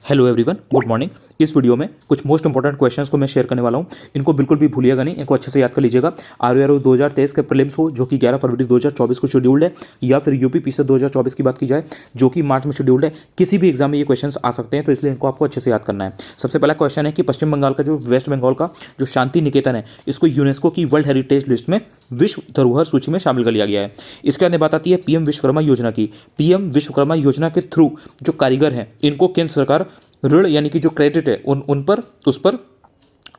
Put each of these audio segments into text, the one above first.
Hello everyone, good morning. इस video में कुछ मोस्ट इंपॉर्टेंट क्वेश्चंस को मैं शेयर करने वाला हूं। इनको बिल्कुल भी भूलिएगा नहीं, इनको अच्छे से याद कर लीजिएगा। आरओ 2023 के प्रीलिम्स हो जो कि 11 फरवरी 2024 को शेड्यूल्ड है, या फिर यूपी पीसीएस 2024 की बात की जाए जो कि मार्च में शेड्यूल्ड है, किसी भी एग्जाम में ये क्वेश्चंस आ सकते हैं, तो इसलिए इनको आपको अच्छे से याद करना है। सबसे पहला क्वेश्चन है कि पश्चिम बंगाल का जो वेस्ट बंगाल का जो शांति निकेतन है, इसको यूनेस्को की वर्ल्ड हेरिटेज लिस्ट में विश्व धरोहर सूची में शामिल कर लिया गया है। इसके बाद बात आती है पीएम विश्वकर्मा योजना की। पीएम विश्वकर्मा योजना के थ्रू जो कारीगर हैं, इनको केंद्र सरकार ऋण यानी कि जो क्रेडिट है उस पर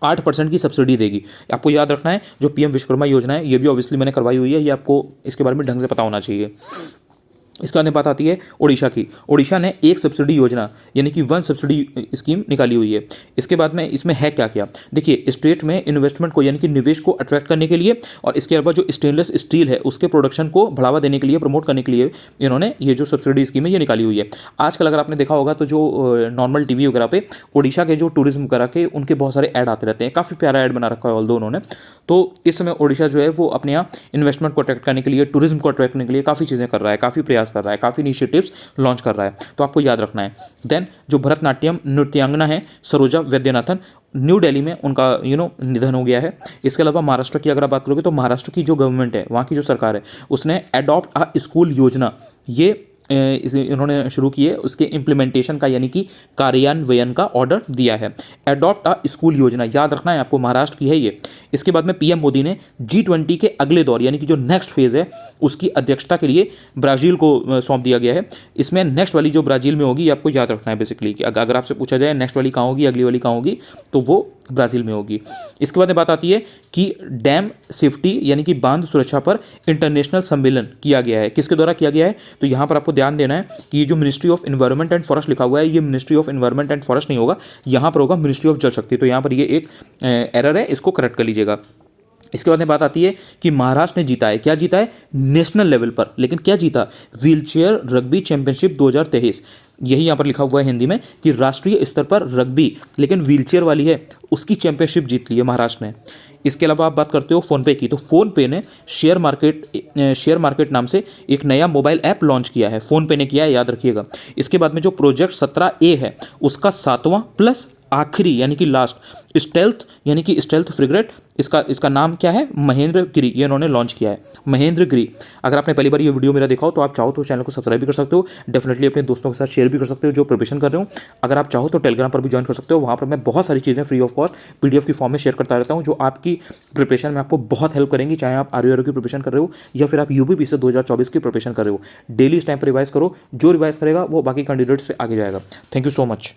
8% की सब्सिडी देगी। आपको याद रखना है जो पीएम विश्वकर्मा योजना है, ये भी ऑब्वियसली मैंने करवाई हुई है, ये आपको इसके बारे में ढंग से पता होना चाहिए। इसके बाद बात आती है ओडिशा की। ओडिशा ने एक सब्सिडी योजना यानी कि वन सब्सिडी स्कीम निकाली हुई है। इसके बाद में इसमें है क्या क्या, देखिए, स्टेट में इन्वेस्टमेंट को यानी कि निवेश को अट्रैक्ट करने के लिए, और इसके अलावा जो स्टेनलेस स्टील है उसके प्रोडक्शन को बढ़ावा देने के लिए, प्रमोट करने के लिए इन्होंने ये जो सब्सिडी स्कीम है ये निकाली हुई है। आजकल अगर आपने देखा होगा तो जो नॉर्मल टीवी वगैरह पे ओडिशा के जो टूरिज्म वगैरह के उनके बहुत सारे ऐड आते रहते हैं, काफ़ी प्यारा ऐड बना रखा है ऑल दो उन्होंने। तो इस समय ओडिशा जो है वो अपने यहाँ इन्वेस्टमेंट को अट्रैक्ट करने के लिए, टूरिज्म को अट्रैक्ट करने के लिए काफ़ी चीज़ें कर रहा है, काफ़ी प्रयास कर रहा है, काफ़ी इनिशिएटिव्स लॉन्च कर रहा है, तो आपको याद रखना है। देन जो भरतनाट्यम नृत्यांगना है सरोजा वैद्यनाथन, न्यू दिल्ली में उनका निधन हो गया है। इसके अलावा महाराष्ट्र की अगर आप बात करोगे तो महाराष्ट्र की जो गवर्नमेंट है, वहाँ की जो सरकार है, उसने एडॉप्ट अ स्कूल योजना ये इन्होंने शुरू की है, उसके इम्प्लीमेंटेशन का यानी कि कार्यान्वयन का ऑर्डर दिया है। एडॉप्ट अ स्कूल योजना याद रखना है आपको, महाराष्ट्र की है ये। इसके बाद में पीएम मोदी ने G20 के अगले दौर यानी कि जो नेक्स्ट फेज़ है उसकी अध्यक्षता के लिए ब्राज़ील को सौंप दिया गया है। इसमें नेक्स्ट वाली जो ब्राज़ील में होगी, आपको याद रखना है बेसिकली कि अगर आपसे पूछा जाए नेक्स्ट वाली कहाँ होगी, अगली वाली कहाँ होगी, तो वो ब्राज़ील में होगी। इसके बाद बात आती है कि डैम सेफ्टी यानी कि बांध सुरक्षा पर इंटरनेशनल सम्मेलन किया गया है। किसके द्वारा किया गया है, तो यहाँ पर आपको ध्यान देना है कि ये जो ministry of environment and forest लिखा हुआ है, ये ministry of environment and forest नहीं होगा, यहाँ पर होगा मिनिस्ट्री ऑफ जल शक्ति। तो यहाँ पर ये एक एरर है, इसको करेक्ट कर लीजिएगा। इसके बाद में बात आती है कि महाराष्ट्र ने जीता है, क्या जीता है, नेशनल लेवल पर, लेकिन क्या जीता, व्हीलचेयर रग्बी चैंपियनशिप 2023। यही यहाँ पर लिखा हुआ है हिंदी में कि राष्ट्रीय स्तर पर रग्बी, लेकिन व्हीलचेयर वाली है, उसकी चैंपियनशिप जीत ली है महाराष्ट्र ने। इसके अलावा आप बात करते हो फ़ोनपे की, तो फ़ोनपे ने शेयर मार्केट नाम से एक नया मोबाइल ऐप लॉन्च किया है, फ़ोनपे ने किया है, याद रखिएगा। इसके बाद में जो प्रोजेक्ट 17A है उसका 7वां प्लस आखिरी यानी कि लास्ट स्टेल्थ यानी कि स्टेल्थ फ्रिगेट, इसका नाम क्या है, महेंद्र गिरी, ये इन्होंने लॉन्च किया है, महेंद्र गिरी। अगर आपने पहली बार ये वीडियो मेरा देखा हो तो आप चाहो तो चैनल को सब्सक्राइब भी कर सकते हो, डेफिनेटली अपने दोस्तों के साथ शेयर भी कर सकते हो जो प्रिपरेशन कर रहे हो। अगर आप चाहो तो टेलीग्राम पर भी ज्वाइन कर सकते हो, वहाँ पर मैं बहुत सारी चीज़ें फ्री ऑफ कॉस्ट PDF की फॉर्म में शेयर करता रहता हूँ जो आपकी प्रिपरेशन में आपको बहुत हेल्प करेंगी, चाहे आप आरओ की प्रिपरेशन कर रहे हो या फिर आप यूपी पीसीएस 2024 की प्रिपरेशन कर रहे हो। डेली इस टाइम पर रिवाइज करो, जो रिवाइज करेगा वो बाकी कैंडिडेट से आगे जाएगा। Thank you so much.